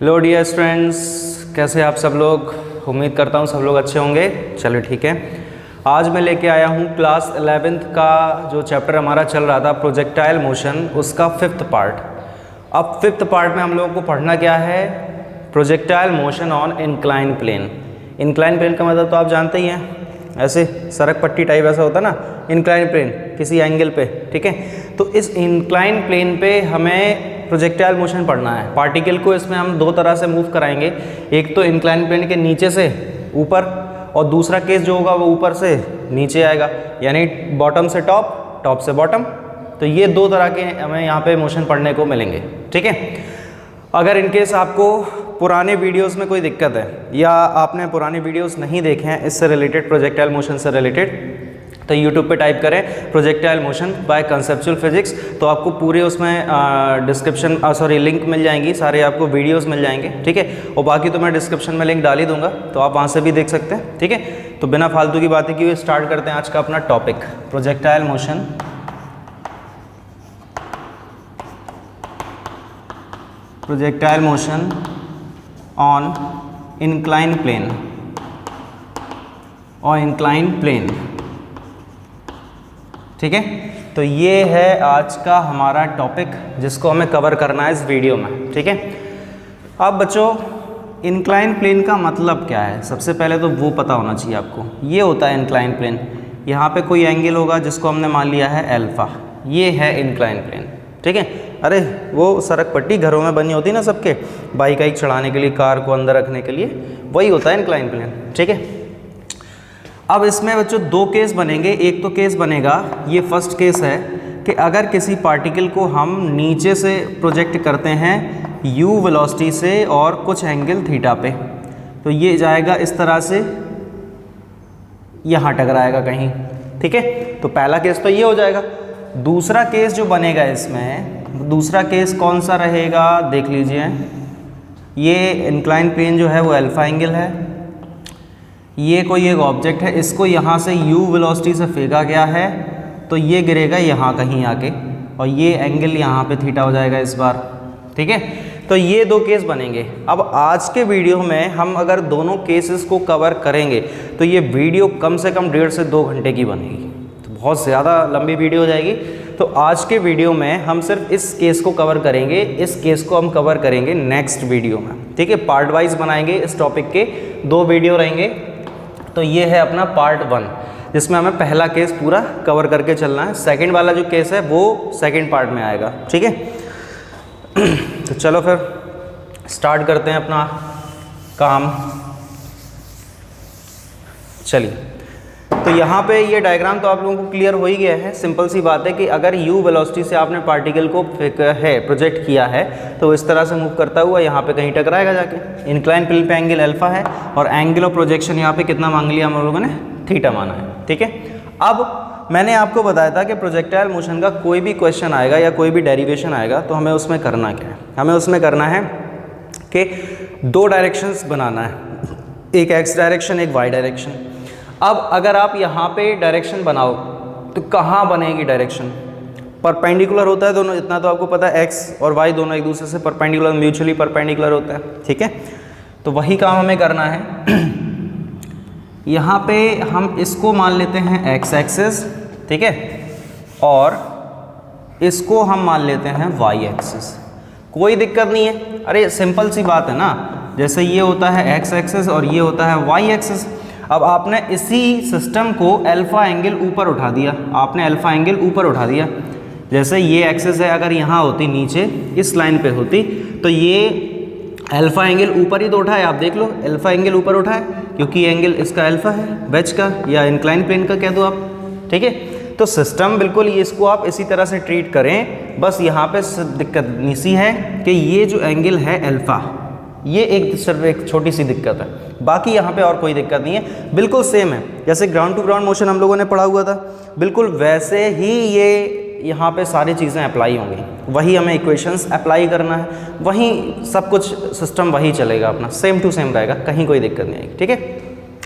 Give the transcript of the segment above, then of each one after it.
Hello dear students, कैसे आप सब लोग। उम्मीद करता हूँ सब लोग अच्छे होंगे। चलिए ठीक है, आज मैं लेके आया हूँ क्लास 11th का जो चैप्टर हमारा चल रहा था प्रोजेक्टाइल मोशन, उसका 5th पार्ट। अब 5th पार्ट में हम लोगों को पढ़ना क्या है, projectile motion on incline plane. Incline plane का मतलब तो आप जानते ही हैं, ऐसे सड़क पट्टी टाइप ऐसा होता है ना, इंक्लाइन प्लेन किसी एंगल पे, ठीक है। तो इस इंक्लाइन प्लेन पे हमें प्रोजेक्टाइल मोशन पढ़ना है। पार्टिकल को इसमें हम दो तरह से मूव कराएंगे, एक तो इंक्लाइन प्लेन के नीचे से ऊपर, और दूसरा केस जो होगा वो ऊपर से नीचे आएगा, यानी बॉटम से टॉप, टॉप से बॉटम। तो ये दो तरह के हमें यहाँ पे मोशन पढ़ने को मिलेंगे, ठीक है। अगर इनकेस आपको पुराने वीडियोस में कोई दिक्कत है या आपने पुराने वीडियोस नहीं देखे हैं इससे रिलेटेड, प्रोजेक्टाइल मोशन से रिलेटेड, तो यूट्यूब पे टाइप करें projectile motion by conceptual physics, तो आपको पूरे उसमें डिस्क्रिप्शन लिंक मिल जाएंगी, सारे आपको वीडियोस मिल जाएंगे, ठीक है। और बाकी तो मैं डिस्क्रिप्शन में लिंक डाल ही दूंगा, तो आप वहाँ से भी देख सकते हैं, ठीक है। तो बिना फालतू की बातें किए स्टार्ट करते हैं आज का अपना topic, projectile motion on incline plane और इंक्लाइन प्लेन, ठीक है। तो ये है आज का हमारा टॉपिक जिसको हमें कवर करना है इस वीडियो में, ठीक है। अब बच्चों, इंक्लाइन प्लेन का मतलब क्या है, सबसे पहले तो वो पता होना चाहिए आपको। ये होता है इंक्लाइन प्लेन, यहाँ पे कोई एंगल होगा जिसको हमने मान लिया है अल्फा, ये है इंक्लाइन प्लेन, ठीक है। अरे वो सड़क पट्टी घरों में बनी होती है ना सबके, बाइक वाइक चढ़ाने के लिए, कार को अंदर रखने के लिए, वही होता है इंक्लाइन प्लेन, ठीक है। अब इसमें बच्चों दो केस बनेंगे। एक तो केस बनेगा, ये फर्स्ट केस है कि अगर किसी पार्टिकल को हम नीचे से प्रोजेक्ट करते हैं u वेलोसिटी से और कुछ एंगल थीटा पे, तो ये जाएगा इस तरह से, यहाँ टकराएगा कहीं, ठीक है। तो पहला केस तो ये हो जाएगा। दूसरा केस जो बनेगा इसमें, दूसरा केस कौन सा रहेगा देख लीजिए। ये इंक्लाइन प्लेन जो है वो अल्फा एंगल है, ये कोई एक ऑब्जेक्ट है, इसको यहाँ से u वेलोसिटी से फेंका गया है, तो ये गिरेगा यहाँ कहीं आके, और ये एंगल यहाँ पे थीटा हो जाएगा इस बार, ठीक है। तो ये दो केस बनेंगे। अब आज के वीडियो में हम अगर दोनों केसेस को कवर करेंगे तो ये वीडियो कम से कम 1.5 से 2 घंटे की बनेगी, तो बहुत ज़्यादा लंबी वीडियो हो जाएगी। तो आज के वीडियो में हम सिर्फ इस केस को कवर करेंगे, इस केस को हम कवर करेंगे नेक्स्ट वीडियो में, ठीक है। पार्ट वाइज बनाएंगे, इस टॉपिक के 2 वीडियो रहेंगे। तो ये है अपना पार्ट 1, जिसमें हमें पहला केस पूरा कवर करके चलना है। सेकंड वाला जो केस है वो सेकंड पार्ट में आएगा, ठीक है। तो चलो फिर स्टार्ट करते हैं अपना काम। चलिए, तो यहाँ पे ये डायग्राम तो आप लोगों को क्लियर हो ही गया है। सिंपल सी बात है कि अगर u वेलोसिटी से आपने पार्टिकल को प्रोजेक्ट किया है, तो इस तरह से मूव करता हुआ यहाँ पे कहीं टकराएगा जाके। इंक्लाइन प्लेन पे एंगल अल्फा है और एंगल ऑफ प्रोजेक्शन यहाँ पे कितना मांग लिया हम लोगों ने, थीटा माना है, ठीक है। अब मैंने आपको बताया था कि प्रोजेक्टाइल मोशन का कोई भी क्वेश्चन आएगा या कोई भी डेरिवेशन आएगा तो हमें उसमें करना क्या है, हमें उसमें करना है कि 2 डायरेक्शंस बनाना है, एक x डायरेक्शन, एक y डायरेक्शन। अब अगर आप यहाँ पे डायरेक्शन बनाओ तो कहाँ बनेगी डायरेक्शन, परपेंडिकुलर होता है दोनों, इतना तो आपको पता है, x और y दोनों एक दूसरे से परपेंडिकुलर, म्यूचुअली परपेंडिकुलर होता है, ठीक है। तो वही काम हमें करना है। यहाँ पे हम इसको मान लेते हैं x एक्सिस, ठीक है, और इसको हम मान लेते हैं y एक्सिस। कोई दिक्कत नहीं है, अरे सिंपल सी बात है ना, जैसे ये होता है x एक्सिस और ये होता है y एक्सिस। अब आपने इसी सिस्टम को अल्फा एंगल ऊपर उठा दिया, आपने अल्फा एंगल ऊपर उठा दिया। जैसे ये एक्सिस है, अगर यहाँ होती नीचे इस लाइन पे होती तो ये अल्फा एंगल ऊपर ही तो उठा है, आप देख लो अल्फा एंगल ऊपर उठा है, क्योंकि एंगल इसका अल्फा है, वेज का या इंक्लाइन प्लेन का कह दो आप, ठीक है। तो सिस्टम बिल्कुल ये, इसको आप इसी तरह से ट्रीट करें। बस यहाँ पे दिक्कत सी है कि ये जो एंगल है अल्फा, ये सिर्फ एक छोटी सी दिक्कत है, बाकी यहाँ पे और कोई दिक्कत नहीं है, बिल्कुल सेम है। जैसे ग्राउंड टू ग्राउंड मोशन हम लोगों ने पढ़ा हुआ था, बिल्कुल वैसे ही ये यहाँ पे सारी चीज़ें अप्लाई होंगी, वही हमें इक्वेशंस अप्लाई करना है, वही सब कुछ सिस्टम वही चलेगा अपना, सेम टू सेम रहेगा, कहीं कोई दिक्कत नहीं आएगी, ठीक है।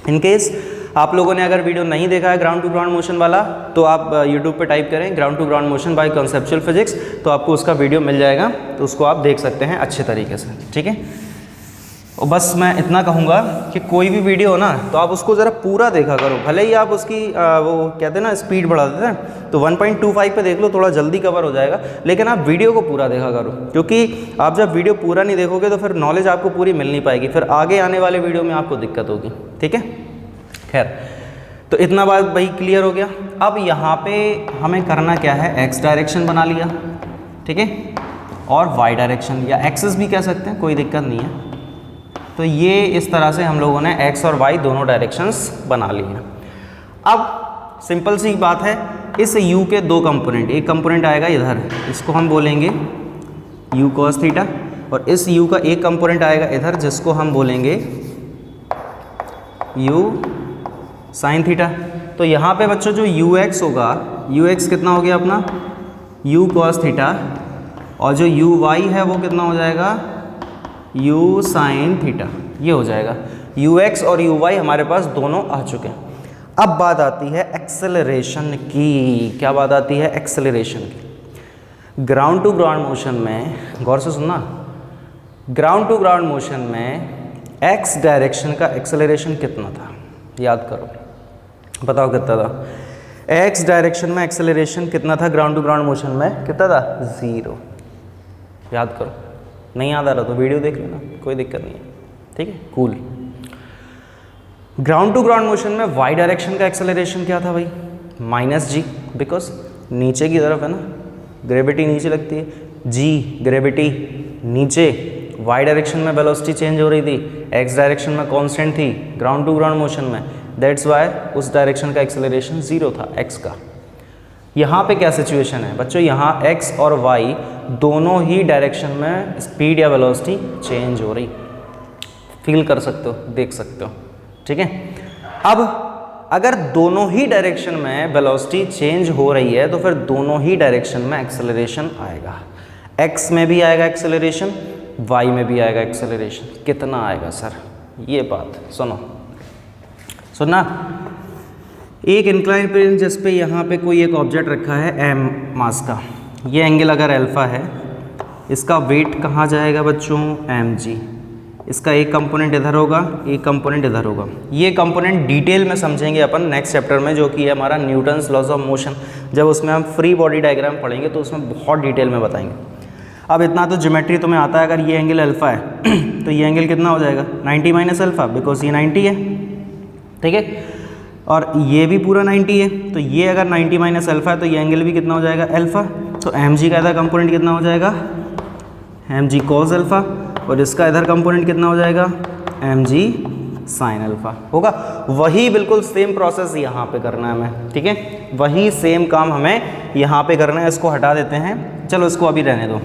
इनकेस आप लोगों ने अगर वीडियो नहीं देखा है ग्राउंड टू ग्राउंड मोशन वाला, तो आप यूट्यूब पे टाइप करें ground to ground motion by conceptual physics, तो आपको उसका वीडियो मिल जाएगा, तो उसको आप देख सकते हैं अच्छे तरीके से, ठीक है। और बस मैं इतना कहूँगा कि कोई भी वीडियो हो ना तो आप उसको ज़रा पूरा देखा करो, भले ही आप उसकी वो कहते हैं ना स्पीड बढ़ा देते हैं तो 1.25 पे देख लो, थोड़ा जल्दी कवर हो जाएगा, लेकिन आप वीडियो को पूरा देखा करो, क्योंकि आप जब वीडियो पूरा नहीं देखोगे तो फिर नॉलेज आपको पूरी मिल नहीं पाएगी, फिर आगे आने वाले वीडियो में आपको दिक्कत होगी। ठीक है, खैर तो इतना बात भाई क्लियर हो गया। अब यहाँ पे हमें करना क्या है, एक्स डायरेक्शन बना लिया, ठीक है, और वाई डायरेक्शन या एक्सेस भी कह सकते हैं, कोई दिक्कत नहीं है। तो ये इस तरह से हम लोगों ने एक्स और वाई दोनों डायरेक्शंस बना लिए हैं। अब सिंपल सी बात है, इस u के दो कंपोनेंट, एक कंपोनेंट आएगा इधर, इसको हम बोलेंगे u cos थीटा, और इस u का एक कंपोनेंट आएगा इधर जिसको हम बोलेंगे u sin थीटा। तो यहाँ पे बच्चों जो ux होगा, ux कितना हो गया अपना u cos थीटा, और जो uy है वो कितना हो जाएगा u sin थीटा, ये हो जाएगा। ux और uy हमारे पास दोनों आ चुके हैं। अब बात आती है एक्सेलरेशन की। क्या बात आती है? एक्सेलरेशन की। ग्राउंड टू ग्राउंड मोशन में, गौर से सुनना, ग्राउंड टू ग्राउंड मोशन में x डायरेक्शन का एक्सेलरेशन कितना था, याद करो, बताओ कितना था। x डायरेक्शन में एक्सेलरेशन कितना था ग्राउंड टू ग्राउंड मोशन में, कितना था? 0। याद करो, नहीं याद आ रहा तो वीडियो देख लेना, कोई दिक्कत नहीं है, ठीक है, cool. Ground to ground motion में वाई डायरेक्शन का एक्सेलरेशन क्या था भाई? -g, बिकॉज नीचे की तरफ है ना, ग्रेविटी नीचे लगती है, g ग्रेविटी नीचे, वाई डायरेक्शन में वेलोसिटी चेंज हो रही थी, x डायरेक्शन में कांस्टेंट थी ग्राउंड टू ग्राउंड मोशन में, दैट्स वाई उस डायरेक्शन का एक्सेलरेशन 0 था, x का। यहाँ पे क्या सिचुएशन है बच्चों, यहाँ x और y दोनों ही डायरेक्शन में स्पीड या वेलोसिटी चेंज हो रही, फील कर सकते हो, देख सकते हो, ठीक है। अब अगर दोनों ही डायरेक्शन में वेलोसिटी चेंज हो रही है तो फिर दोनों ही डायरेक्शन में एक्सेलरेशन आएगा, x में भी आएगा एक्सेलरेशन, y में भी आएगा एक्सेलरेशन। कितना आएगा सर? ये बात सुनो, सुनना। एक इंक्लाइन प्लेन जिस पे यहाँ पे कोई एक ऑब्जेक्ट रखा है m मास का, ये एंगल अगर अल्फ़ा है, इसका वेट कहाँ जाएगा बच्चों? mg। इसका एक कंपोनेंट इधर होगा, एक कंपोनेंट इधर होगा। ये कंपोनेंट डिटेल में समझेंगे अपन नेक्स्ट चैप्टर में, जो कि है हमारा न्यूटन्स लॉज ऑफ मोशन। जब उसमें हम फ्री बॉडी डायग्राम पढ़ेंगे तो उसमें बहुत डिटेल में बताएंगे। अब इतना तो ज्योमेट्री तुम्हें आता है, अगर ये एंगल अल्फ़ा है तो ये एंगल कितना हो जाएगा? 90 माइनस अल्फ़ा, बिकॉज ये 90 है, ठीक है, और ये भी पूरा 90 है, तो ये अगर 90 माइनस अल्फ़ा है तो ये एंगल भी कितना हो जाएगा? अल्फ़ा। तो mg का इधर कंपोनेंट कितना हो जाएगा? mg cos अल्फ़ा, और इसका इधर कंपोनेंट कितना हो जाएगा? mg sin अल्फ़ा होगा। वही बिल्कुल सेम प्रोसेस यहाँ पे करना है हमें, ठीक है, वही सेम काम हमें यहाँ पे करना है। इसको हटा देते हैं, चलो इसको अभी रहने दो,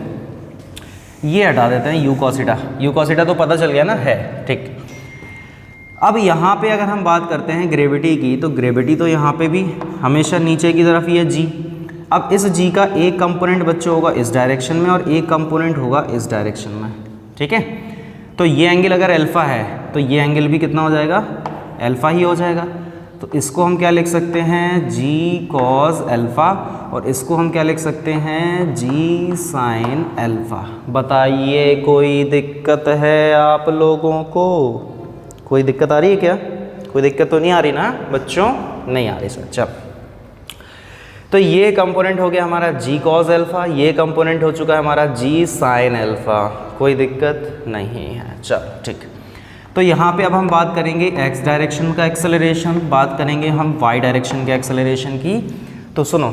ये हटा देते हैं u cos theta. u cos theta तो पता चल गया ना, है, ठीक। अब यहाँ पे अगर हम बात करते हैं ग्रेविटी की, तो ग्रेविटी तो यहाँ पे भी हमेशा नीचे की तरफ ही है g। अब इस g का एक कंपोनेंट बच्चों होगा इस डायरेक्शन में और एक कंपोनेंट होगा इस डायरेक्शन में, ठीक है। तो ये एंगल अगर अल्फ़ा है तो ये एंगल भी कितना हो जाएगा? अल्फ़ा ही हो जाएगा। तो इसको हम क्या लिख सकते हैं? g cos अल्फ़ा, और इसको हम क्या लिख सकते हैं? g sin alpha. बताइए कोई दिक्कत है आप लोगों को? कोई दिक्कत आ रही है क्या? कोई दिक्कत तो नहीं आ रही ना बच्चों? नहीं आ रही सर, चल। तो ये कंपोनेंट हो गया हमारा g cos अल्फ़ा, ये कंपोनेंट हो चुका है हमारा g sin अल्फ़ा, कोई दिक्कत नहीं है, चल ठीक। तो यहाँ पे अब हम बात करेंगे x डायरेक्शन का एक्सेलरेशन, बात करेंगे हम y डायरेक्शन के एक्सेलरेशन की। तो सुनो,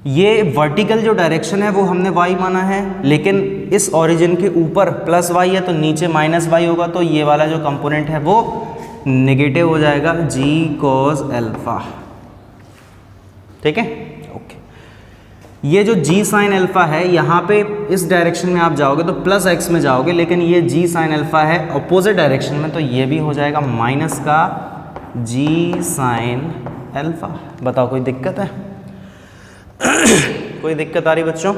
ये वर्टिकल जो डायरेक्शन है वो हमने y माना है, लेकिन इस ओरिजिन के ऊपर प्लस y है तो नीचे माइनस y होगा, तो ये वाला जो कंपोनेंट है वो नेगेटिव हो जाएगा, g cos अल्फ़ा, ठीक है, ओके। ये जो g sin अल्फ़ा है, यहाँ पे इस डायरेक्शन में आप जाओगे तो प्लस x में जाओगे, लेकिन ये g sin अल्फ़ा है अपोजिट डायरेक्शन में, तो ये भी हो जाएगा माइनस का g sin अल्फ़ा। बताओ कोई दिक्कत है? कोई दिक्कत आ रही बच्चों?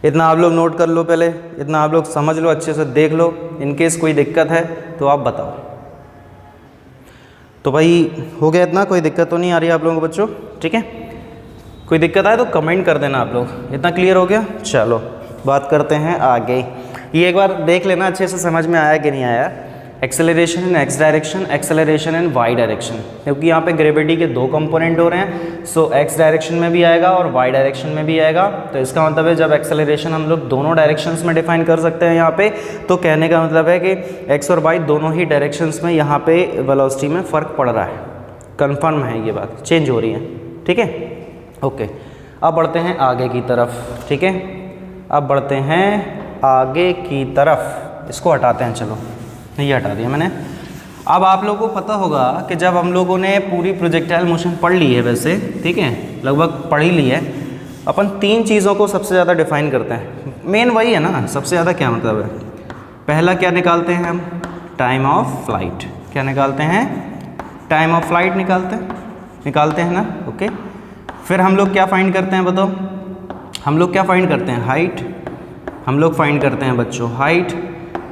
इतना आप लोग नोट कर लो पहले, इतना आप लोग समझ लो, अच्छे से देख लो, इनकेस कोई दिक्कत है तो आप बताओ। तो भाई हो गया इतना, कोई दिक्कत तो नहीं आ रही आप लोगों को बच्चों, ठीक है? कोई दिक्कत आए तो कमेंट कर देना आप लोग। इतना क्लियर हो गया? चलो बात करते हैं आगे। ये एक बार देख लेना अच्छे से समझ में आया कि नहीं आया। Acceleration in x direction, acceleration in y direction, क्योंकि यहाँ पे ग्रेविटी के दो कंपोनेंट हो रहे हैं, सो एक्स डायरेक्शन में भी आएगा और वाई डायरेक्शन में भी आएगा। तो इसका मतलब है जब एक्सेलरेशन हम लोग दोनों डायरेक्शंस में डिफाइन कर सकते हैं यहाँ पे, तो कहने का मतलब है कि एक्स और वाई दोनों ही डायरेक्शंस में यहाँ पे वेलोसिटी में फ़र्क पड़ रहा है। कन्फर्म है ये बात, चेंज हो रही है, ठीक है, ओके। अब बढ़ते हैं आगे की तरफ, ठीक है, अब बढ़ते हैं आगे की तरफ। इसको हटाते हैं, चलो ये हटा दिया मैंने। अब आप लोगों को पता होगा कि जब हम लोगों ने पूरी प्रोजेक्टाइल मोशन पढ़ ली है वैसे, ठीक है, लगभग पढ़ ही ली है, अपन तीन चीज़ों को सबसे ज़्यादा डिफाइन करते हैं। मेन वही है ना, सबसे ज़्यादा क्या मतलब है। पहला क्या निकालते हैं हम, टाइम ऑफ फ्लाइट। क्या निकालते हैं, टाइम ऑफ फ्लाइट निकालते हैं ना, ओके। फिर हम लोग क्या फाइंड करते हैं बताओ, हम लोग क्या फाइंड करते हैं, हाइट। हम लोग फाइंड करते हैं बच्चों हाइट।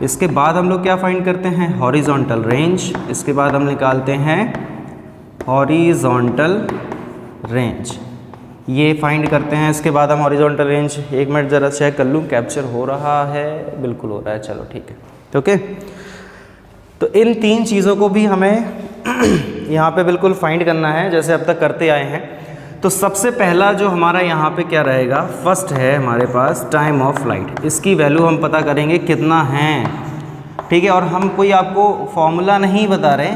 इसके बाद हम लोग क्या फाइंड करते हैं, हॉरिजॉन्टल रेंज। इसके बाद हम निकालते हैं हॉरिजॉन्टल रेंज, ये फाइंड करते हैं। इसके बाद हम हॉरिजॉन्टल रेंज, एक मिनट ज़रा चेक कर लूँ कैप्चर हो रहा है, बिल्कुल हो रहा है, चलो ठीक है, ओके। तो इन तीन चीज़ों को भी हमें यहाँ पे बिल्कुल फाइंड करना है जैसे अब तक करते आए हैं। तो सबसे पहला जो हमारा यहाँ पे क्या रहेगा, फर्स्ट है हमारे पास टाइम ऑफ फ्लाइट। इसकी वैल्यू हम पता करेंगे कितना है, ठीक है। और हम कोई आपको फॉर्मूला नहीं बता रहे,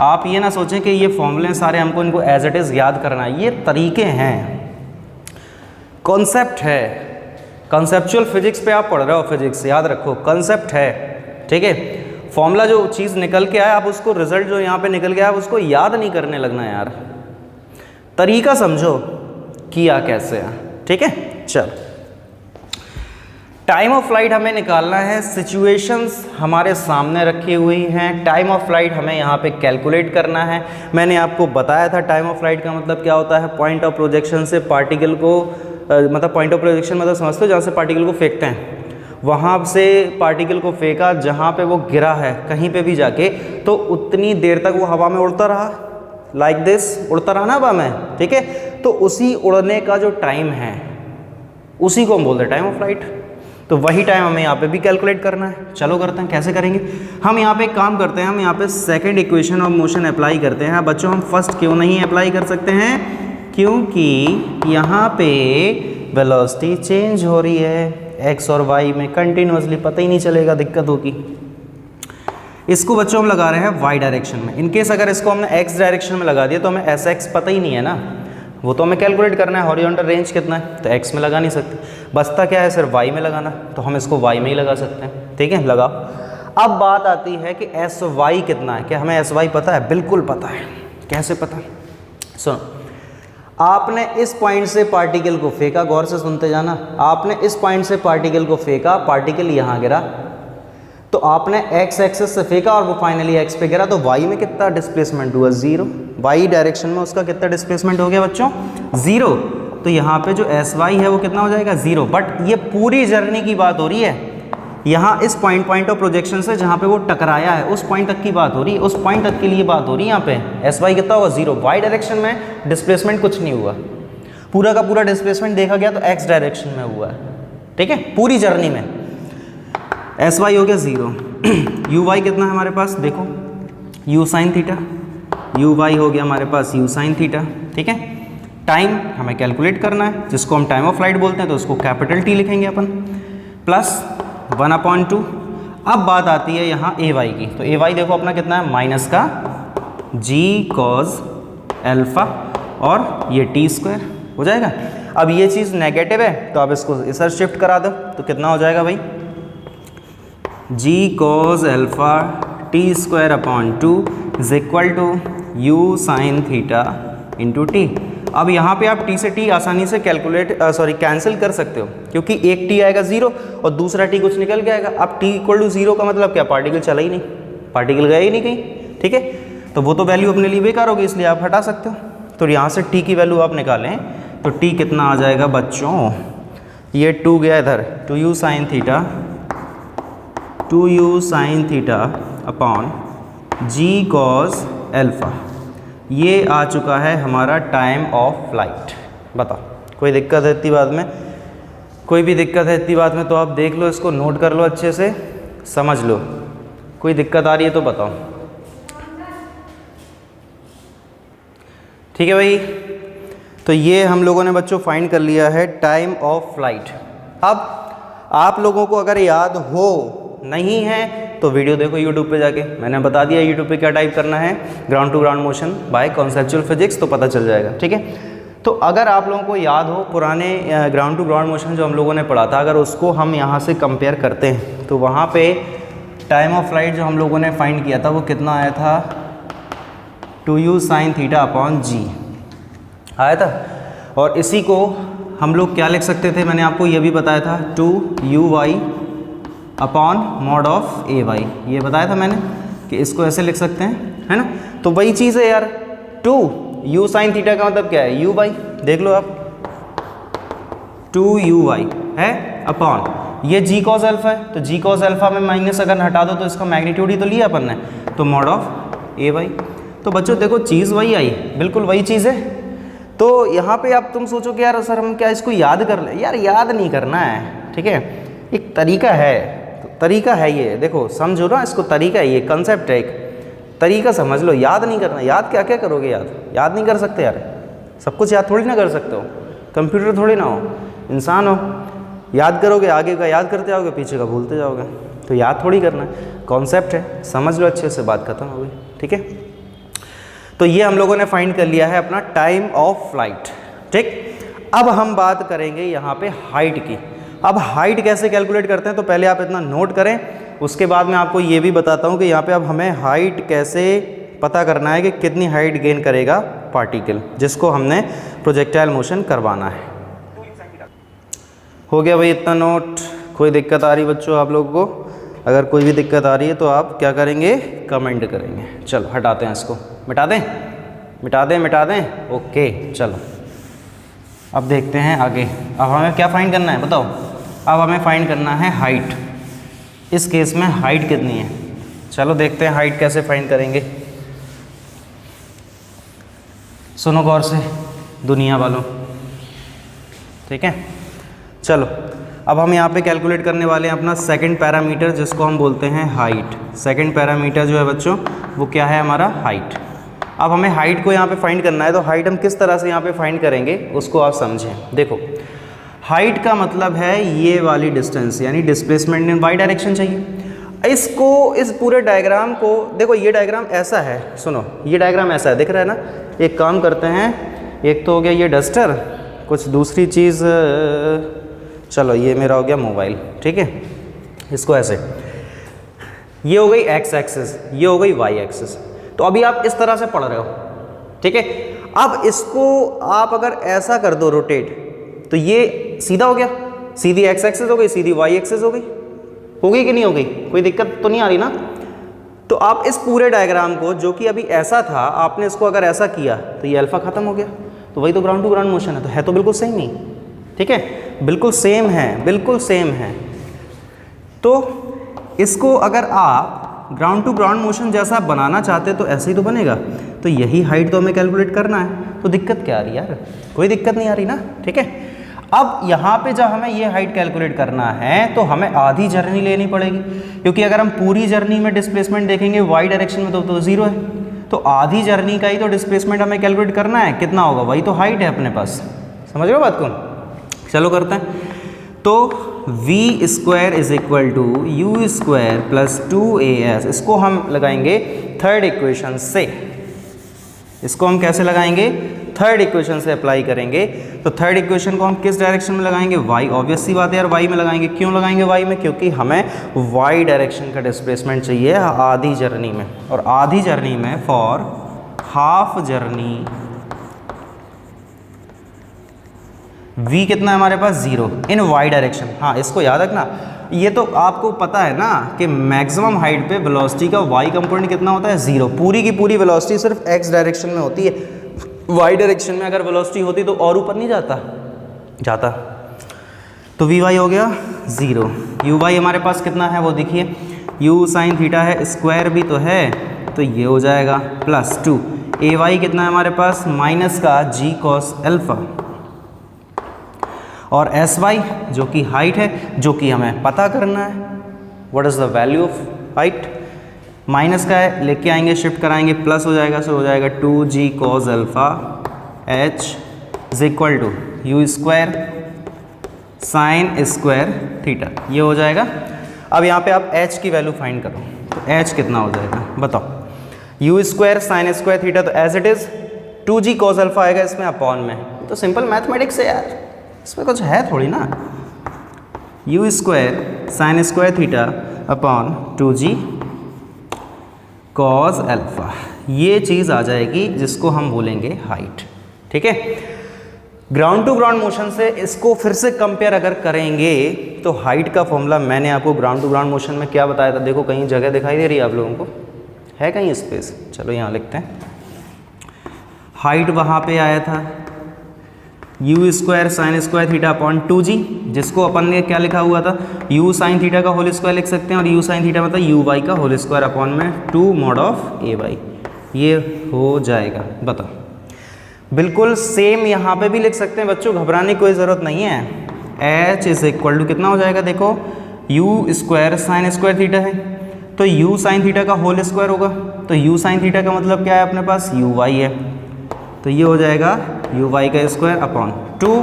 आप ये ना सोचें कि ये फॉर्मूले सारे हमको इनको एज इट इज़ याद करना है, ये तरीके हैं, कॉन्सेप्ट है। कॉन्सेप्चुअल फिजिक्स पे आप पढ़ रहे हो, फिजिक्स याद रखो, कॉन्सेप्ट है, ठीक है। फॉर्मूला जो चीज़ निकल के आया, आप उसको रिजल्ट जो यहाँ पे निकल गया, आप उसको याद नहीं करने लगना यार, तरीका समझो किया कैसे है, ठीक है। चल, टाइम ऑफ फ्लाइट हमें निकालना है, सिचुएशंस हमारे सामने रखी हुई हैं, टाइम ऑफ फ्लाइट हमें यहाँ पे कैलकुलेट करना है। मैंने आपको बताया था टाइम ऑफ फ्लाइट का मतलब क्या होता है, पॉइंट ऑफ प्रोजेक्शन से पार्टिकल को मतलब पॉइंट ऑफ प्रोजेक्शन मतलब समझते हो, जहाँ से पार्टिकल को फेंकते हैं, वहाँ से पार्टिकल को फेंका, जहाँ पे वो गिरा है कहीं पे भी जाके, तो उतनी देर तक वो हवा में उड़ता रहा, लाइक दिस, उड़ता रहा ना हवा में, ठीक है। तो उसी उड़ने का जो टाइम है उसी को हम बोलते हैं टाइम ऑफ फ्लाइट। तो वही टाइम हमें यहाँ पे भी कैलकुलेट करना है। चलो करते हैं, कैसे करेंगे हम। यहाँ पे एक काम करते हैं, हम यहाँ पे second equation of motion apply करते हैं। बच्चों हम फर्स्ट क्यों नहीं अप्लाई कर सकते हैं, क्योंकि यहाँ पे वेलोसिटी चेंज हो रही है, एक्स और वाई में कंटिन्यूसली, पता ही नहीं चलेगा, दिक्कत होगी। इसको बच्चों हम लगा रहे हैं वाई डायरेक्शन में। इनकेस अगर इसको हमने एक्स डायरेक्शन में लगा दिया तो हमें एस एक्स पता ही नहीं है ना, वो तो हमें कैलकुलेट करना है, हॉरिजॉन्टल रेंज कितना है, तो एक्स में लगा नहीं सकते, बचता क्या है सिर्फ वाई में लगाना, तो हम इसको वाई में ही लगा सकते हैं, ठीक है, लगाओ। अब बात आती है कि एस वाई कितना है, क्या हमें एस वाई पता है, बिल्कुल पता है। कैसे पता, सुनो, आपने इस पॉइंट से पार्टिकल को फेंका, गौर से सुनते जाना, आपने इस पॉइंट से पार्टिकल को फेंका, पार्टिकल यहाँ गिरा, तो आपने एक्स एक्सेस से फेंका और वो फाइनली एक्स पे गिरा, तो वाई में कितना डिस्प्लेसमेंट हुआ, जीरो। वाई डायरेक्शन में उसका कितना डिस्प्लेसमेंट हो गया बच्चों, जीरो। तो यहाँ पे जो एस वाई है वो कितना हो जाएगा, जीरो। बट ये पूरी जर्नी की बात हो रही है, यहाँ इस पॉइंट ऑफ प्रोजेक्शन से जहाँ पे वो टकराया है उस पॉइंट तक की बात हो रही है, उस पॉइंट तक के लिए बात हो रही है। यहाँ पे एस वाई कितना हुआ, जीरो। वाई डायरेक्शन में डिस्प्लेसमेंट कुछ नहीं हुआ, पूरा का पूरा डिस्प्लेसमेंट देखा गया तो एक्स डायरेक्शन में हुआ है, ठीक है, पूरी जर्नी में। एस वाई हो गया जीरो। यू वाई कितना है हमारे पास, देखो, u sine theta, u y हो गया हमारे पास यू साइन थीटा, ठीक है। टाइम हमें कैलकुलेट करना है, जिसको हम टाइम ऑफ फ्लाइट बोलते हैं, तो उसको कैपिटल टी लिखेंगे अपन, प्लस 1/2। अब बात आती है यहाँ ए वाई की, तो ए वाई देखो अपना कितना है, माइनस का जी कॉज एल्फा और ये टी स्क्वायर हो जाएगा। अब ये चीज़ नेगेटिव है तो आप इसको इधर शिफ्ट करा दो, तो कितना हो जाएगा भाई, G cos alpha T square upon 2 is equal to U sine theta into T. अब यहाँ पे आप t से t आसानी से कैंसिल कर सकते हो, क्योंकि एक t आएगा जीरो और दूसरा t कुछ निकल के आएगा। अब t इक्वल टू जीरो का मतलब क्या, पार्टिकल चला ही नहीं, पार्टिकल गया ही नहीं कहीं, ठीक है। तो वो तो वैल्यू अपने लिए बेकार होगी, इसलिए आप हटा सकते हो। तो यहाँ से t की वैल्यू आप निकालें तो t कितना आ जाएगा बच्चों, ये 2 गया इधर, 2u साइन थीटा अपॉन जी कॉस एल्फा, ये आ चुका है हमारा टाइम ऑफ फ्लाइट। बताओ कोई दिक्कत है इतनी बात में, कोई भी दिक्कत है इतनी बात में तो आप देख लो, इसको नोट कर लो, अच्छे से समझ लो। कोई दिक्कत आ रही है तो बताओ। ठीक है भाई, तो ये हम लोगों ने बच्चों फाइंड कर लिया है टाइम ऑफ फ्लाइट। अब आप लोगों को अगर याद हो नहीं है तो वीडियो देखो यूट्यूब पे जाके, मैंने बता दिया यूट्यूब पे क्या टाइप करना है, ground to ground motion by conceptual physics, तो पता चल जाएगा। ठीक है, तो अगर आप लोगों को याद हो पुराने ग्राउंड टू ग्राउंड मोशन जो हम लोगों ने पढ़ा था, अगर उसको हम यहाँ से कंपेयर करते हैं तो वहाँ पे टाइम ऑफ फ्लाइट जो हम लोगों ने फाइंड किया था वो कितना आया था, 2u sin थीटा अपॉन जी आया था। और इसी को हम लोग क्या लिख सकते थे, मैंने आपको ये भी बताया था 2u(y) upon mod of a(y), ये बताया था मैंने कि इसको ऐसे लिख सकते हैं, है ना। तो वही चीज़ है यार, 2u sin थीटा का मतलब क्या है, u(y), देख लो आप, 2u(y) है अपॉन ये g cos अल्फा है, तो g cos अल्फा में माइनस अगर हटा दो तो इसका मैग्नीट्यूड ही तो लिया अपन ने, तो मॉड ऑफ a(y). तो बच्चों देखो चीज़ वही आई, बिल्कुल वही चीज़ है। तो यहाँ पे आप तुम सोचो कि यार सर हम क्या इसको याद कर ले, यार याद नहीं करना है। ठीक है, एक तरीका है, तो तरीका है ये, देखो समझो ना इसको, तरीका है ये, कंसेप्ट है, एक तरीका समझ लो। याद नहीं करना, याद क्या क्या करोगे, याद नहीं कर सकते यार, सब कुछ याद थोड़ी ना कर सकते हो, कंप्यूटर थोड़ी ना हो, इंसान हो। याद करोगे आगे का याद करते जाओगे, पीछे का भूलते जाओगे, तो याद थोड़ी करना है, कॉन्सेप्ट है, समझ लो अच्छे से, बात खत्म हो गई। ठीक है, तो ये हम लोगों ने फाइंड कर लिया है अपना टाइम ऑफ फ्लाइट। ठीक, अब हम बात करेंगे यहाँ पे हाइट की। अब हाइट कैसे कैलकुलेट करते हैं, तो पहले आप इतना नोट करें, उसके बाद मैं आपको ये भी बताता हूँ कि यहाँ पे अब हमें हाइट कैसे पता करना है कि कितनी हाइट गेन करेगा पार्टिकल, जिसको हमने प्रोजेक्टाइल मोशन करवाना है। हो गया भाई इतना नोट। कोई दिक्कत आ रही बच्चों आप लोगों को, अगर कोई भी दिक्कत आ रही है तो आप क्या करेंगे, कमेंट करेंगे। चलो हटाते हैं इसको, मिटा दें मिटा दें मिटा दें, ओके। चलो अब देखते हैं आगे। अब हमें क्या फाइंड करना है बताओ, अब हमें फाइंड करना है हाइट। इस केस में हाइट कितनी है, चलो देखते हैं हाइट कैसे फाइंड करेंगे। सुनो गौर से दुनिया वालों, ठीक है। चलो अब हम यहाँ पे कैलकुलेट करने वाले हैं अपना सेकंड पैरामीटर, जिसको हम बोलते हैं हाइट। सेकंड पैरामीटर जो है बच्चों वो क्या है, हमारा हाइट। अब हमें हाइट को यहाँ पे फाइंड करना है, तो हाइट हम किस तरह से यहाँ पे फाइंड करेंगे उसको आप समझें। देखो हाइट का मतलब है ये वाली डिस्टेंस, यानी डिस्प्लेसमेंट इन वाई डायरेक्शन चाहिए। इसको, इस पूरे डायग्राम को देखो, ये डायग्राम ऐसा है, सुनो ये डायग्राम ऐसा है, दिख रहा है ना। एक काम करते हैं, एक तो हो गया ये डस्टर, कुछ दूसरी चीज़, चलो ये मेरा हो गया मोबाइल, ठीक है। इसको ऐसे, ये हो गई एक्स एक्सिस, ये हो गई वाई एक्सिस। तो अभी आप इस तरह से पढ़ रहे हो, ठीक है। अब इसको आप अगर ऐसा कर दो रोटेट, तो ये सीधा हो गया, सीधी एक्स एक्सिस हो गई, सीधी वाई एक्सिस हो गई कि नहीं हो गई, कोई दिक्कत तो नहीं आ रही ना। तो आप इस पूरे डायग्राम को, जो कि अभी ऐसा था, आपने इसको अगर ऐसा किया तो ये अल्फा खत्म हो गया। तो वही तो ग्राउंड टू ग्राउंड मोशन है, तो बिल्कुल सेम ही, ठीक है, बिल्कुल सेम है, बिल्कुल सेम है। तो इसको अगर आप ग्राउंड टू ग्राउंड मोशन जैसा बनाना चाहते तो ऐसे ही तो बनेगा। तो यही हाइट तो हमें कैलकुलेट करना है, तो दिक्कत क्या आ रही है यार, कोई दिक्कत नहीं आ रही ना, ठीक है। अब यहाँ पे जब हमें ये हाइट कैलकुलेट करना है तो हमें आधी जर्नी लेनी पड़ेगी, क्योंकि अगर हम पूरी जर्नी में डिस्प्लेसमेंट देखेंगे वाई डायरेक्शन में तो जीरो है, तो आधी जर्नी का ही तो डिस्प्लेसमेंट हमें कैलकुलेट करना है। कितना होगा, वही तो हाइट है अपने पास, समझ रहे हो बात को। चलो करते हैं। तो v square is equal to u square plus 2as, इसको हम लगाएंगे थर्ड इक्वेशन से। इसको हम कैसे लगाएंगे, थर्ड इक्वेशन से अप्लाई करेंगे। तो थर्ड इक्वेशन को हम किस डायरेक्शन में लगाएंगे, y, ऑब्वियस सी बात है यार, y में लगाएंगे। क्यों लगाएंगे y में, क्योंकि हमें y डायरेक्शन का डिस्प्लेसमेंट चाहिए आधी जर्नी में, और आधी जर्नी में फॉर हाफ जर्नी v कितना है हमारे पास, 0 इन y डायरेक्शन। हाँ इसको याद रखना, ये तो आपको पता है ना कि मैक्सिमम हाइट पे वेलोसिटी का y कंपोनेंट कितना होता है, 0। पूरी की पूरी वेलोसिटी सिर्फ x डायरेक्शन में होती है, y डायरेक्शन में अगर वेलोसिटी होती तो और ऊपर नहीं जाता। तो vy हो गया 0, uy हमारे पास कितना है वो देखिए, u sin थीटा है, स्क्वायर भी तो है, तो ये हो जाएगा प्लस 2, ay कितना है हमारे पास, माइनस का g cos अल्फा। और एस वाई जो कि हाइट है, जो कि हमें पता करना है, what is the value of height. Minus का है, लेके आएंगे, शिफ्ट कराएंगे, प्लस हो जाएगा, सो हो जाएगा 2g cos alpha h is equal to u square sine square theta, ये हो जाएगा। अब यहाँ पे आप h की वैल्यू फाइंड करो, तो h कितना हो जाएगा बताओ। U square sine square theta, तो as it is 2g cos alpha आएगा इसमें अपॉन में, तो सिंपल मैथमेटिक्स है यार, इसमें कुछ है थोड़ी ना। You square sine square theta upon 2g cos alpha, ये चीज़ आ जाएगी जिसको हम बोलेंगे हाइट। ठीक है, ग्राउंड टू ग्राउंड मोशन से इसको फिर से कंपेयर अगर करेंगे तो हाइट का फॉर्मूला मैंने आपको ग्राउंड टू ग्राउंड मोशन में क्या बताया था, देखो कहीं जगह दिखाई दे रही है आप लोगों को, है कहीं स्पेस, चलो यहाँ लिखते हैं। हाइट वहाँ पे आया था you square sine square theta upon 2g, जिसको अपन ने क्या लिखा हुआ था, यू साइन थीटा का होल स्क्वायर लिख सकते हैं, और यू साइन थीटा मतलब यू वाई का होल स्क्वायर अपॉन में 2 mod ऑफ ए वाई, ये हो जाएगा। बताओ, बिल्कुल सेम यहाँ पे भी लिख सकते हैं बच्चों, घबराने की कोई ज़रूरत नहीं है। h इज इक्वल टू कितना हो जाएगा, देखो you square sine square theta है, तो यू साइन थीटा का होल स्क्वायर होगा, तो यू साइन थीटा का मतलब क्या है अपने पास, यू वाई है, तो ये हो जाएगा यू वाई का स्क्वायर अपॉन 2,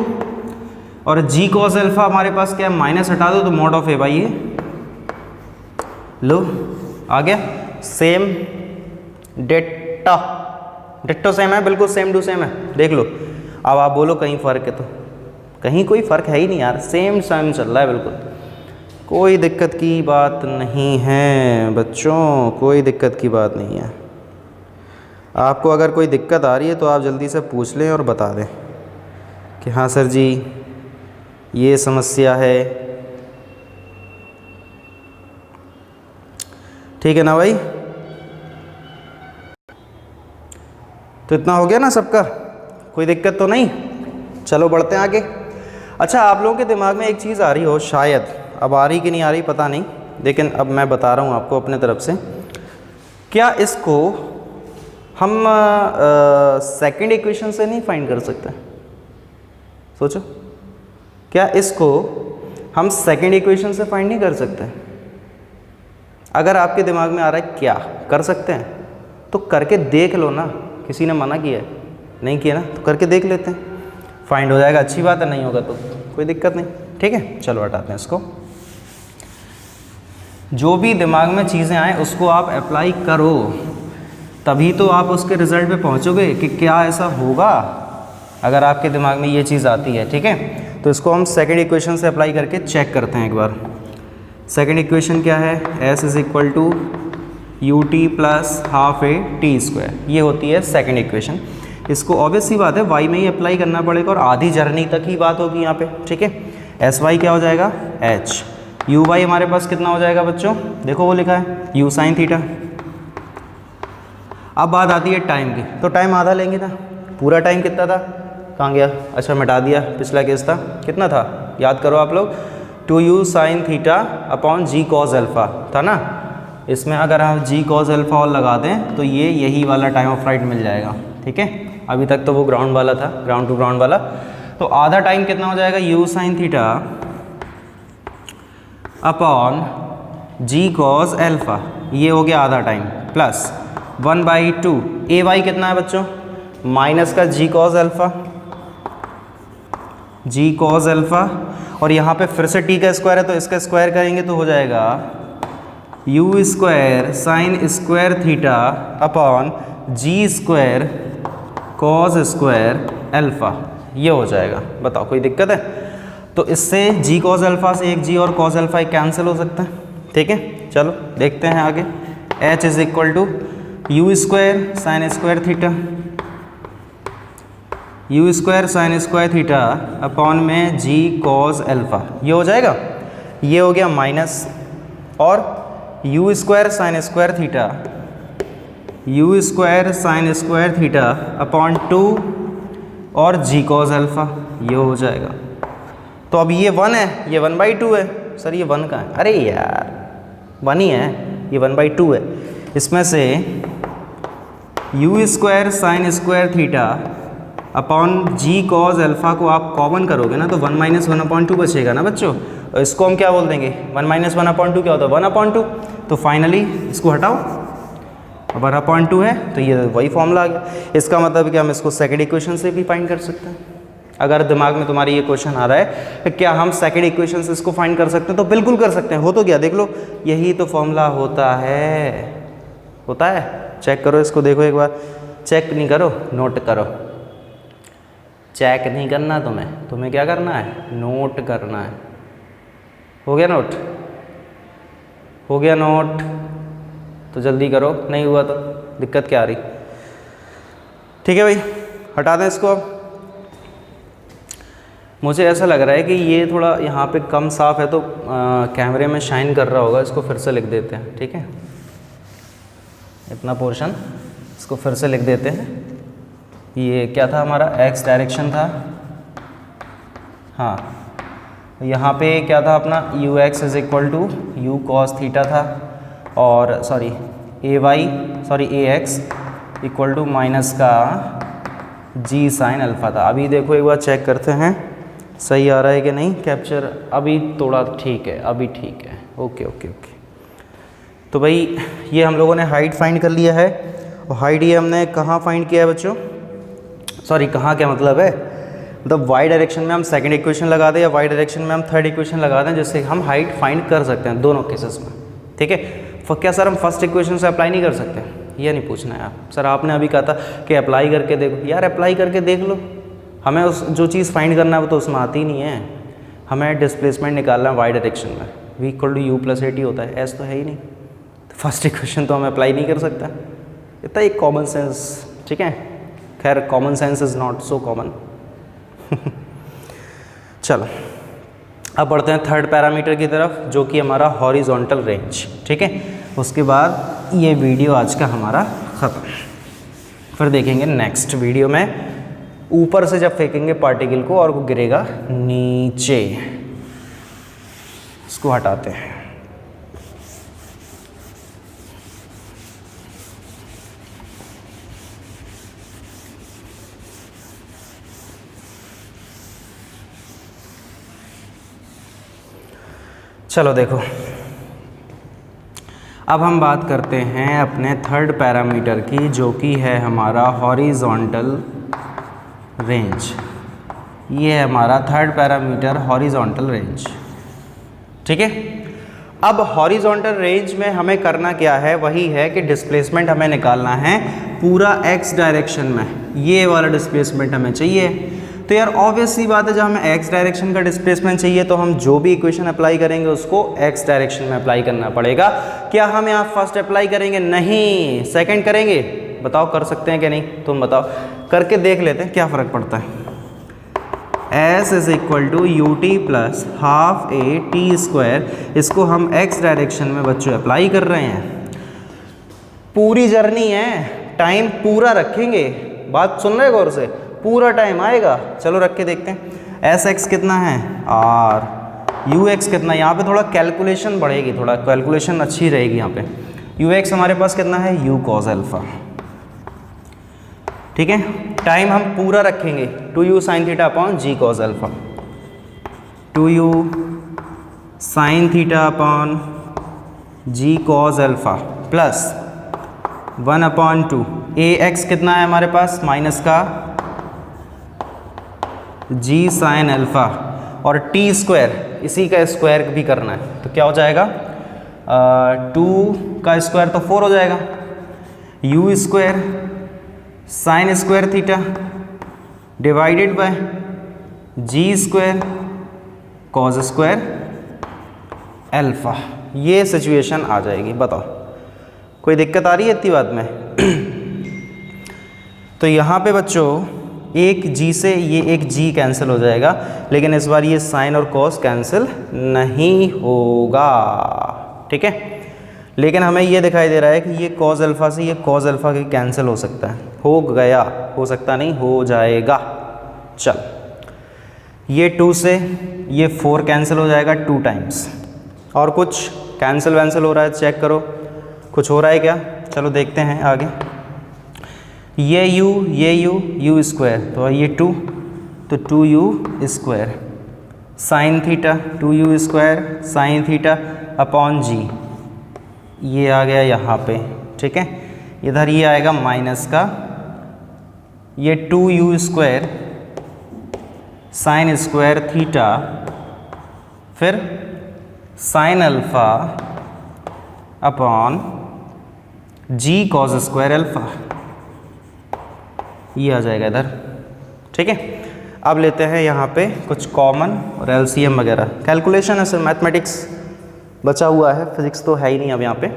और जी कॉस अल्फ़ा हमारे पास क्या है, माइनस हटा दो तो मॉड ऑफ ए वाई है, लो आ गया। सेम डेटा, डिट्टो सेम है, बिल्कुल सेम टू सेम है, देख लो। अब आप बोलो कहीं फ़र्क है, तो कहीं कोई फ़र्क है ही नहीं यार, सेम सेम चल रहा है बिल्कुल, कोई दिक्कत की बात नहीं है बच्चों, कोई दिक्कत की बात नहीं है। आपको अगर कोई दिक्कत आ रही है तो आप जल्दी से पूछ लें और बता दें कि हाँ सर जी ये समस्या है, ठीक है ना भाई। तो इतना हो गया ना सबका, कोई दिक्कत तो नहीं, चलो बढ़ते हैं आगे। अच्छा, आप लोगों के दिमाग में एक चीज़ आ रही हो शायद, अब आ रही कि नहीं आ रही पता नहीं, लेकिन अब मैं बता रहा हूँ आपको अपने तरफ से, क्या इसको हम सेकंड इक्वेशन से नहीं फाइंड कर सकते? सोचो, क्या इसको हम सेकंड इक्वेशन से फाइंड नहीं कर सकते? अगर आपके दिमाग में आ रहा है क्या कर सकते हैं, तो करके देख लो ना, किसी ने मना किया है? नहीं किया ना, तो करके देख लेते हैं, फाइंड हो जाएगा, अच्छी बात है, नहीं होगा तो कोई दिक्कत नहीं। ठीक है, चलो हटाते हैं इसको। जो भी दिमाग में चीज़ें आए उसको आप अप्लाई करो, तभी तो आप उसके रिज़ल्ट पे पहुंचोगे कि क्या ऐसा होगा अगर आपके दिमाग में ये चीज़ आती है। ठीक है, तो इसको हम सेकंड इक्वेशन से अप्लाई करके चेक करते हैं एक बार। सेकंड इक्वेशन क्या है, s is equal to u t plus half a t square, ये होती है सेकंड इक्वेशन। इसको ऑब्वियस सी बात है y में ही अप्लाई करना पड़ेगा और आधी जर्नी तक ही बात होगी यहाँ पे। ठीक है, एस वाई क्या हो जाएगा h, यू वाई हमारे पास कितना हो जाएगा बच्चों, देखो वो लिखा है यू साइन थीटा। अब बात आती है टाइम की, तो टाइम आधा लेंगे ना, पूरा टाइम कितना था, कहाँ गया, अच्छा मिटा दिया, पिछला केस था कितना था, याद करो आप लोग, 2u साइन थीटा अपॉन जी कॉस अल्फ़ा था ना। इसमें अगर हम जी कॉस अल्फ़ा और लगा दें तो ये यही वाला टाइम ऑफ फ्लाइट मिल जाएगा। ठीक है, अभी तक तो वो ग्राउंड वाला था, ग्राउंड टू ग्राउंड वाला, तो आधा टाइम कितना हो जाएगा, यू साइन थीटा अपॉन जी कॉस अल्फ़ा, ये हो गया आधा टाइम, प्लस 1/2 ए वाई कितना है बच्चों, माइनस का जी cos alpha, G cos alpha, और यहाँ पे फिर से टी का स्क्वायर है तो इसका स्क्वायर करेंगे तो हो जाएगा u square sine square theta upon g square cos square alpha, ये हो जाएगा। बताओ कोई दिक्कत है? तो इससे जी कॉस अल्फ़ा से एक जी और कॉस अल्फ़ा कैंसिल हो सकता है। ठीक है, चलो देखते हैं आगे। h is equal to u square sine square theta, u square sine square theta upon में जी कॉस अल्फ़ा, ये हो जाएगा, ये हो गया माइनस, और you square sine square theta, u square sine square theta upon 2 और जी कॉस अल्फ़ा, ये हो जाएगा। तो अब ये 1 है, ये 1/2 है, सर ये 1 का है, अरे यार 1 ही है, ये 1/2 है। इसमें से u square sine square theta upon g cos alpha को आप कॉमन करोगे ना तो 1 - 1/2 बचेगा ना बच्चों। इसको हम क्या बोल देंगे, 1 - 1/2 क्या होता है 1/2। तो फाइनली इसको हटाओ, 1/2 है तो ये वही फॉर्मूला आ गया। इसका मतलब कि हम इसको सेकंड इक्वेशन से भी फाइंड कर सकते हैं। अगर दिमाग में तुम्हारी ये क्वेश्चन आ रहा है कि क्या हम सेकंड इक्वेशन से इसको फाइंड कर सकते हैं, तो बिल्कुल कर सकते हैं। हो तो गया, देख लो, यही तो फॉर्मूला होता है। चेक करो इसको, देखो एक बार, चेक नहीं करो, नोट करो। चेक नहीं करना तुम्हें क्या करना है, नोट करना है। हो गया नोट, हो गया नोट, तो जल्दी करो, नहीं हुआ तो दिक्कत क्या आ रही। ठीक है भाई, हटा दें इसको। अब मुझे ऐसा लग रहा है कि ये थोड़ा यहाँ पे कम साफ है, तो कैमरे में शाइन कर रहा होगा। इसको फिर से लिख देते हैं, ठीक है, इतना पोर्शन इसको फिर से लिख देते हैं। ये क्या था हमारा, एक्स डायरेक्शन था, हाँ। यहाँ पे क्या था अपना, u x is equal to u cos theta था, और sorry a x equal to minus का जी साइन अल्फ़ा था। अभी देखो एक बार चेक करते हैं सही आ रहा है कि नहीं कैप्चर। अभी थोड़ा ठीक है, अभी ठीक है, ओके। तो भाई ये हम लोगों ने हाइट फाइंड कर लिया है, और हाइट ये हमने कहाँ फाइंड किया है बच्चों, सॉरी कहाँ क्या मतलब है, मतलब वाई डायरेक्शन में हम सेकंड इक्वेशन लगा दें या वाई डायरेक्शन में हम थर्ड इक्वेशन लगा दें, जिससे हम हाइट फाइंड कर सकते हैं दोनों केसेस में। ठीक है, क्या सर हम फर्स्ट इक्वेशन से अप्लाई नहीं कर सकते, ये नहीं पूछना है आप। सर आपने अभी कहा था कि अप्लाई करके देखो, यार अप्लाई करके देख लो, हमें उस जो चीज़ फाइंड करना है वो तो उसमें आती ही नहीं है। हमें डिस्प्लेसमेंट निकालना है वाई डायरेक्शन में, v equal to u plus AT होता है, एस तो है ही नहीं, तो फर्स्ट इक्वेशन तो हमें अप्लाई नहीं कर सकता। इतना एक कॉमन सेंस, ठीक है, खैर common sense is not so common. चलो अब बढ़ते हैं थर्ड पैरामीटर की तरफ, जो कि हमारा हॉरिजॉन्टल रेंज। ठीक है, उसके बाद ये वीडियो आज का हमारा ख़त्म। फिर देखेंगे नेक्स्ट वीडियो में ऊपर से जब फेंकेंगे पार्टिकल को और वो गिरेगा नीचे, इसको हटाते हैं। चलो देखो, अब हम बात करते हैं अपने थर्ड पैरामीटर की, जो कि है हमारा हॉरिजॉन्टल रेंज। ये है हमारा थर्ड पैरामीटर हॉरिजॉन्टल रेंज। ठीक है, अब हॉरिजॉन्टल रेंज में हमें करना क्या है, वही है कि डिस्प्लेसमेंट हमें निकालना है पूरा एक्स डायरेक्शन में, ये वाला डिस्प्लेसमेंट हमें चाहिए। तो यार ऑब्वियस सी बात है, जब हमें एक्स डायरेक्शन का डिस्प्लेसमेंट चाहिए तो हम जो भी इक्वेशन अप्लाई करेंगे उसको एक्स डायरेक्शन में अप्लाई करना पड़ेगा। क्या हम यहाँ फर्स्ट अप्लाई करेंगे, नहीं, सेकंड करेंगे। बताओ कर सकते हैं कि नहीं, तुम बताओ, करके देख लेते हैं क्या फ़र्क पड़ता है। s is equal to u t plus half a t square, इसको हम x डायरेक्शन में बच्चों अप्लाई कर रहे हैं। पूरी जर्नी है, टाइम पूरा रखेंगे, बात सुन रहे गौर से, पूरा टाइम आएगा। चलो रख के देखते हैं। एस एक्स कितना है आर, यू एक्स कितना, यहाँ पे थोड़ा कैलकुलेशन बढ़ेगी, थोड़ा कैलकुलेशन अच्छी रहेगी यहाँ पे। यू एक्स हमारे पास कितना है, यू कॉस अल्फा। ठीक है, टाइम हम पूरा रखेंगे, 2u sine theta upon ji cos alpha, 2u sine theta upon ji cos alpha plus 1/2 A X कितना है हमारे पास, माइनस का जी साइन अल्फा, और टी स्क्वायर, इसी का स्क्वायर भी करना है, तो क्या हो जाएगा 2 का स्क्वायर तो 4 हो जाएगा, u square sine square theta divided by g square cos square alpha. ये सिचुएशन आ जाएगी। बताओ कोई दिक्कत आ रही है इतनी बात में? तो यहाँ पे बच्चों एक जी से ये एक जी कैंसिल हो जाएगा, लेकिन इस बार ये साइन और कॉस कैंसिल नहीं होगा। ठीक है, लेकिन हमें ये दिखाई दे रहा है कि ये कॉस अल्फ़ा से ये कॉस अल्फ़ा की कैंसिल हो सकता है, हो गया, हो सकता नहीं, हो जाएगा। चल, ये 2 से ये 4 कैंसिल हो जाएगा 2 टाइम्स, और कुछ कैंसिल वैंसिल हो रहा है, चेक करो कुछ हो रहा है क्या? चलो देखते हैं आगे। ये यू स्क्वायर, तो ये 2, तो 2u square sine theta, 2u square sine theta upon G, ये आ गया यहाँ पे, ठीक है। इधर ये आएगा माइनस का, ये 2u square sine square theta, फिर साइन अल्फा अपॉन जी कॉस स्क्वायर अल्फा, ये आ जाएगा इधर, ठीक है। अब लेते हैं यहाँ पे कुछ कॉमन और एलसीएम वगैरह, कैलकुलेशन है सर, मैथमेटिक्स बचा हुआ है, फिजिक्स तो है ही नहीं अब यहाँ पे,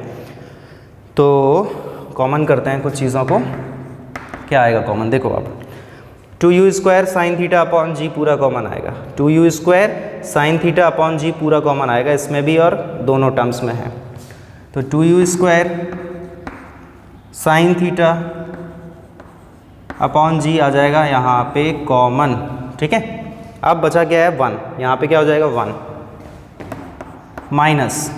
तो कॉमन करते हैं कुछ चीज़ों को। क्या आएगा कॉमन, देखो आप 2u square sine theta upon G पूरा कॉमन आएगा, 2u square sine theta upon G पूरा कॉमन आएगा, इसमें भी और दोनों टर्म्स में है, तो 2u square sine theta upon G आ जाएगा यहाँ पे कॉमन, ठीक है। अब बचा क्या है 1, यहाँ पे क्या हो जाएगा 1 माइनस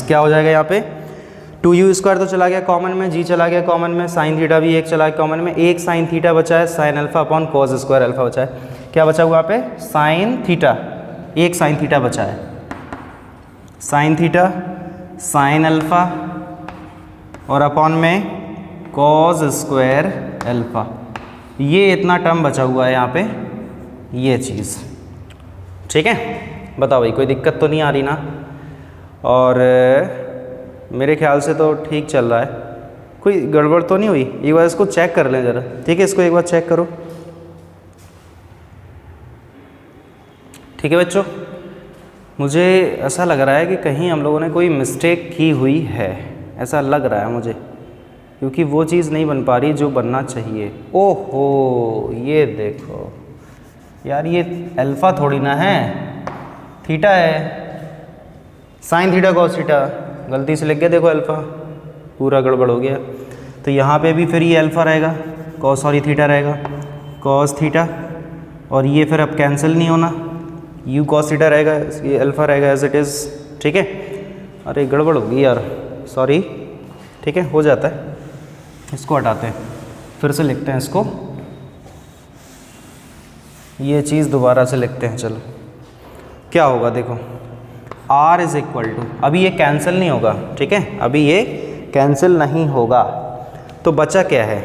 क्या हो जाएगा यहाँ पे 2u स्क्वायर तो चला गया कॉमन में, जी चला गया कॉमन में, साइन थीटा भी एक चला गया कॉमन में, एक साइन थीटा बचा है, sine alpha upon cos square alpha बचा है, क्या बचा हुआ पे साइन थीटा, एक साइन थीटा बचा है, साइन थीटा साइन अल्फा और अपॉन में कॉस स्क्वायर अल्फा, ये इतना टर्म बचा हुआ है यहाँ पे, ये चीज़, ठीक है। बताओ भाई कोई दिक्कत तो नहीं आ रही ना, और मेरे ख्याल से तो ठीक चल रहा है, कोई गड़बड़ तो नहीं हुई, एक बार इसको चेक कर लें ज़रा, ठीक है, इसको एक बार चेक करो, ठीक है बच्चों। मुझे ऐसा लग रहा है कि कहीं हम लोगों ने कोई मिस्टेक की हुई है, ऐसा लग रहा है मुझे, क्योंकि वो चीज़ नहीं बन पा रही जो बनना चाहिए। ओहो, ये देखो यार, ये अल्फ़ा थोड़ी ना है, थीटा है, साइन थीटा कॉस थीटा, गलती से लिख गया, देखो अल्फ़ा, पूरा गड़बड़ हो गया। तो यहाँ पे भी फिर ये अल्फ़ा रहेगा, थीटा रहेगा, कॉस थीटा, और ये फिर अब कैंसिल नहीं होना, यू कॉस थीटा रहेगा, ये अल्फ़ा रहेगा एज इट इज़, ठीक है। अरे गड़बड़ होगी यार, सॉरी, ठीक है, हो जाता है, इसको हटाते हैं, फिर से लिखते हैं इसको, ये चीज़ दोबारा से लिखते हैं, चलो क्या होगा देखो, r इज़ इक्वल टू, अभी ये कैंसिल नहीं होगा, ठीक है, अभी ये कैंसिल नहीं होगा, तो बचा क्या है,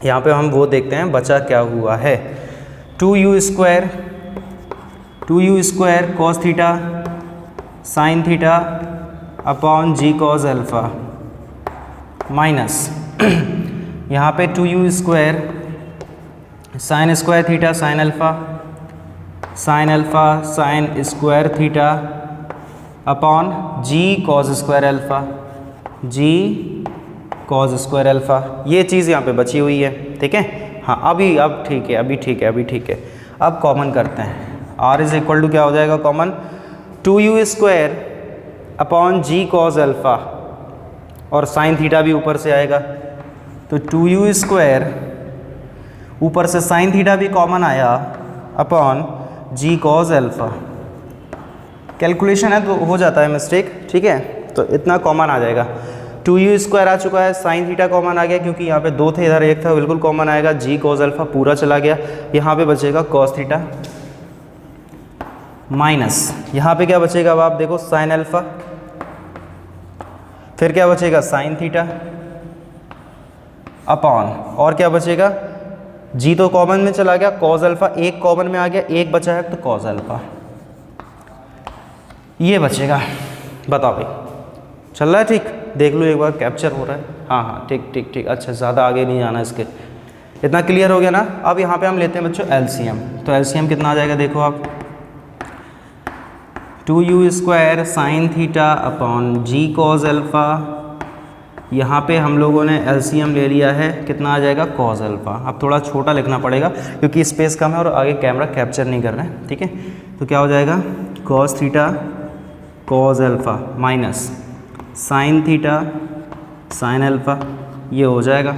यहाँ पे हम वो देखते हैं बचा क्या हुआ है, 2u square cos theta sine theta upon जी कॉस अल्फ़ा माइनस यहाँ पे 2u square sine square theta sine alpha sine square theta upon जी cos square alpha, G cos square alpha, ये चीज़ यहाँ पे बची हुई है, ठीक है। हाँ अब ठीक है, अभी ठीक है। अब कॉमन करते हैं, r इज़ इक्वल टू क्या हो जाएगा कॉमन, 2u स्क्वायर अपॉन जी कॉस अल्फ़ा, और साइन थीटा भी ऊपर से आएगा, तो 2u स्क्वायर ऊपर से साइन थीटा भी कॉमन आया अपॉन जी कॉस अल्फ़ा, कैलकुलेशन है तो हो जाता है मिस्टेक, ठीक है, तो इतना कॉमन आ जाएगा, 2u स्क्वायर आ चुका है, साइन थीटा कॉमन आ गया क्योंकि यहाँ पे 2 थे, इधर 1 था, बिल्कुल कॉमन आएगा, जी कॉस अल्फ़ा पूरा चला गया, यहाँ पे बचेगा कॉस थीटा माइनस, यहाँ पे क्या बचेगा अब आप देखो साइन अल्फ़ा, फिर क्या बचेगा साइन थीटा अपॉन, और क्या बचेगा, जी तो कॉमन में चला गया, कॉस अल्फ़ा एक कॉमन में आ गया, एक बचा है तो कॉस अल्फ़ा, ये बचेगा। बताओ भाई चल रहा है ठीक, देख लो एक बार कैप्चर हो रहा है, हाँ ठीक, अच्छा ज़्यादा आगे नहीं जाना इसके, इतना क्लियर हो गया ना। अब यहाँ पे हम लेते हैं बच्चों एलसीएम, तो एलसीएम कितना आ जाएगा देखो आप, 2u square sine theta upon जी कॉस अल्फ़ा, यहाँ पे हम लोगों ने एलसीएम ले लिया है, कितना आ जाएगा कॉस अल्फ़ा, अब थोड़ा छोटा लिखना पड़ेगा क्योंकि स्पेस कम है और आगे कैमरा कैप्चर नहीं कर रहा है, ठीक है। तो क्या हो जाएगा cos theta cos alpha minus sine theta sine alpha, ये हो जाएगा।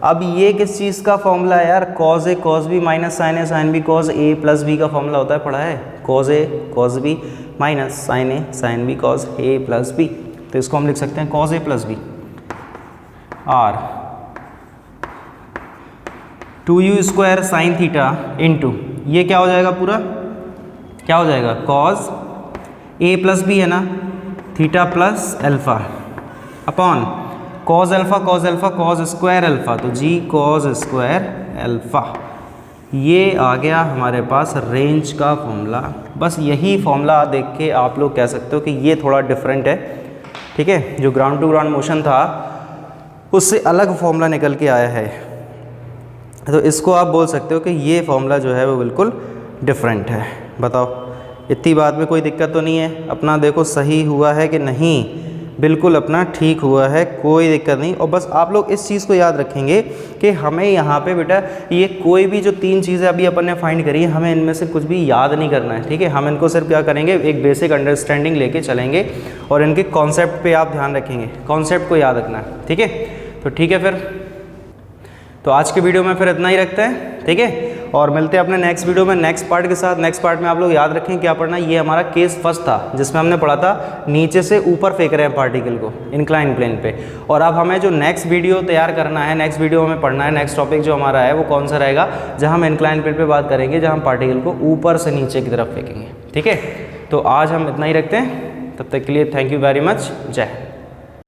अब ये किस चीज़ का फॉर्मूला है यार, cos A cos B minus sine A sine B cos A plus B का फॉर्मूला होता है, पढ़ा है, cos A cos B minus sine A sine B cos A plus B, तो इसको हम लिख सकते हैं cos A plus B, R 2u square sine theta into ये क्या हो जाएगा पूरा, क्या हो जाएगा कॉज ए प्लस बी है ना, theta plus alpha upon cos alpha cos square alpha, तो जी कॉज स्क्वायर अल्फ़ा। ये आ गया हमारे पास रेंज का फॉर्मूला। बस यही फॉर्मूला देख के आप लोग कह सकते हो कि ये थोड़ा डिफरेंट है, ठीक है। जो ग्राउंड टू ग्राउंड मोशन था उससे अलग फॉर्मूला निकल के आया है, तो इसको आप बोल सकते हो कि ये फॉर्मूला जो है वो बिल्कुल डिफरेंट है। बताओ इतनी बात में कोई दिक्कत तो नहीं है? अपना देखो सही हुआ है कि नहीं, बिल्कुल अपना ठीक हुआ है, कोई दिक्कत नहीं। और बस आप लोग इस चीज़ को याद रखेंगे कि हमें यहाँ पे बेटा ये कोई भी जो 3 चीज़ें अभी अपन ने फाइंड करी है, हमें इनमें से कुछ भी याद नहीं करना है, ठीक है। हम इनको सिर्फ क्या करेंगे, एक बेसिक अंडरस्टैंडिंग लेके चलेंगे और इनके कॉन्सेप्ट पे आप ध्यान रखेंगे, कॉन्सेप्ट को याद रखना है, ठीक है। तो ठीक है फिर, तो आज के वीडियो में फिर इतना ही रखते हैं, ठीक है। और मिलते हैं अपने नेक्स्ट वीडियो में नेक्स्ट पार्ट के साथ। नेक्स्ट पार्ट में आप लोग याद रखें क्या पढ़ना, ये हमारा केस फर्स्ट था जिसमें हमने पढ़ा था नीचे से ऊपर फेंक रहे हैं पार्टिकल को इंक्लाइन प्लेन पे। और अब हमें जो नेक्स्ट वीडियो तैयार करना है, नेक्स्ट वीडियो हमें पढ़ना है, नेक्स्ट टॉपिक जो हमारा है वो कौन सा रहेगा, जहाँ हम इंक्लाइन प्लेन पे बात करेंगे, जहाँ हम पार्टिकल को ऊपर से नीचे की तरफ फेंकेंगे, ठीक है। तो आज हम इतना ही रखते हैं, तब तक के लिए थैंक यू वेरी मच, जय।